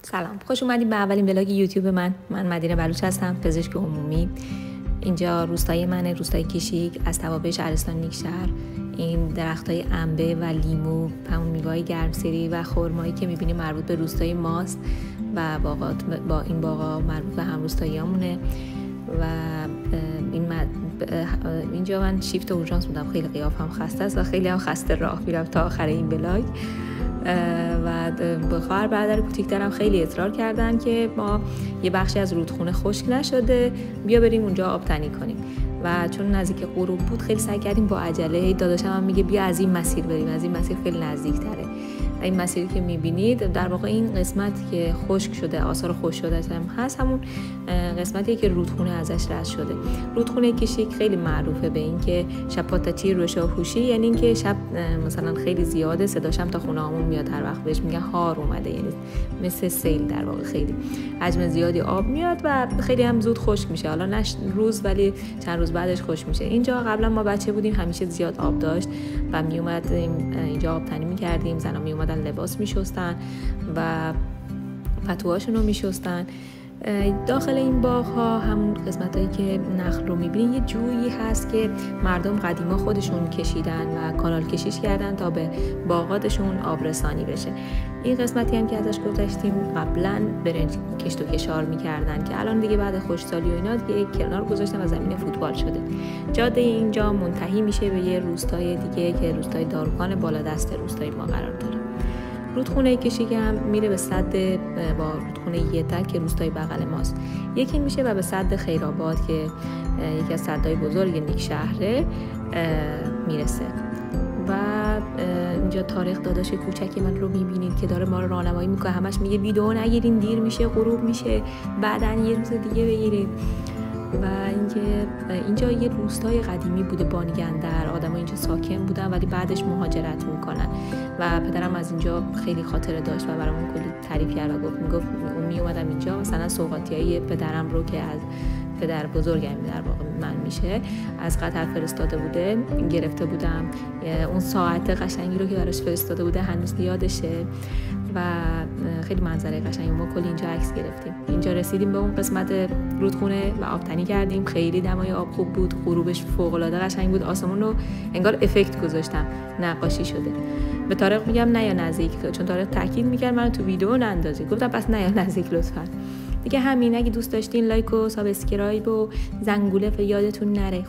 سلام، خوش اومدید به اولین ولاگ یوتیوب من مدینه بلوچ هستم، پزشک عمومی. اینجا روستای منه، روستای کشیک، از توابع شهرستان نیکشهر. این درختای انبه و لیمو، همون میوه‌های گرمسیری و خرمایی که می‌بینید مربوط به روستای ماست و باغات با این باغا مربوط به هم روستاییامونه. و اینجا من شیفت اورژانس بودم، خیلی قیافم خسته است و خیلی هم خسته راه میرم تا آخر این ولاگ. و به خواهر برادر کوچیک‌ترم خیلی اصرار کردن که ما یه بخشی از رودخونه خشک نشده بیا بریم اونجا آبتنی کنیم و چون نزدیک غروب بود خیلی سعی کردیم با عجله. داداشم هم میگه بیا از این مسیر بریم، از این مسیر خیلی نزدیک‌تره. این مسیری که میبینید در واقع این قسمت که خشک شده، آثار خشک شده هم هست، همون قسمتی که رودخونه ازش رد شده. رودخونه کشیک خیلی معروفه به این که شپاتچی روشاهوشی، یعنی این که شب مثلا خیلی زیاده، صداش هم تا خونه هامون میاد، هر وقت بهش میگن هار اومده، یعنی مثل سیل در واقع خیلی حجم زیادی آب میاد و خیلی هم زود خشک میشه. حالا نه روز ولی چند روز بعدش خشک میشه. اینجا قبلا ما بچه بودیم همیشه زیاد آب داشت و میومدیم اینجا آبتنی میکردیم، زنا میومدن لباس میشستن و پتوهاشون رو میشستن. داخل این باغ ها همون قسمت هایی که نخل رو میبینین یه جویی هست که مردم قدیما خودشون کشیدن و کانال کشیش کردن تا به باغاتشون آبرسانی بشه. این قسمتی هم که ازش گذشتیم قبلا برنج کشت و کشار میکردن که الان دیگه بعد خشکسالی و اینا دیگه کنار گذاشتن و زمین فوتبال شده. جاده اینجا منتهی میشه به یه روستای دیگه که روستای داروخان بالا دست روستای ما قرار داره. رودخونه کشیک هم میره به سد با رودخونه یتک که روستای بغل ماست یکی میشه و به سد خیرآباد که یکی از سدهای بزرگ نیکشهره میرسه. و اینجا طارق داداش کوچکی من رو میبینید که داره ما رو راهنمایی میکنه، همش میگه ویدیو نگیرین دیر میشه، غروب میشه، بعدن یه روز دیگه بگیرید. و اینجا یه روستای قدیمی بوده، بانگندر، آدم‌ها اینجا ساکن بودن ولی بعدش مهاجرت میکنن و پدرم از اینجا خیلی خاطره داشت و برامون کلی تعریف کرد و میگفت میومدم اینجا مثلا سوغاتیای پدرم رو که از پدر بزرگم در واقع من میشه از قطر فرستاده بوده گرفته بودم، اون ساعت قشنگی رو که براش فرستاده بوده هنوز یادشه و خیلی منظره قشنگی. ما کلی اینجا عکس گرفتیم. اینجا رسیدیم به اون قسمت رودخونه و آبتنی کردیم. خیلی دمای آب خوب بود، غروبش فوق العاده قشنگ بود، آسمون رو انگار افکت گذاشتم، نقاشی شده. به طارق میگم نه یا نزدیک، چون طارق تاکید میکرد منو تو ویدیو نندازی، گفتم پس نه یا نزدیک لطفا. دیگه همین، اگه دوست داشتین لایک و سابسکرایب و زنگوله یادتون نره.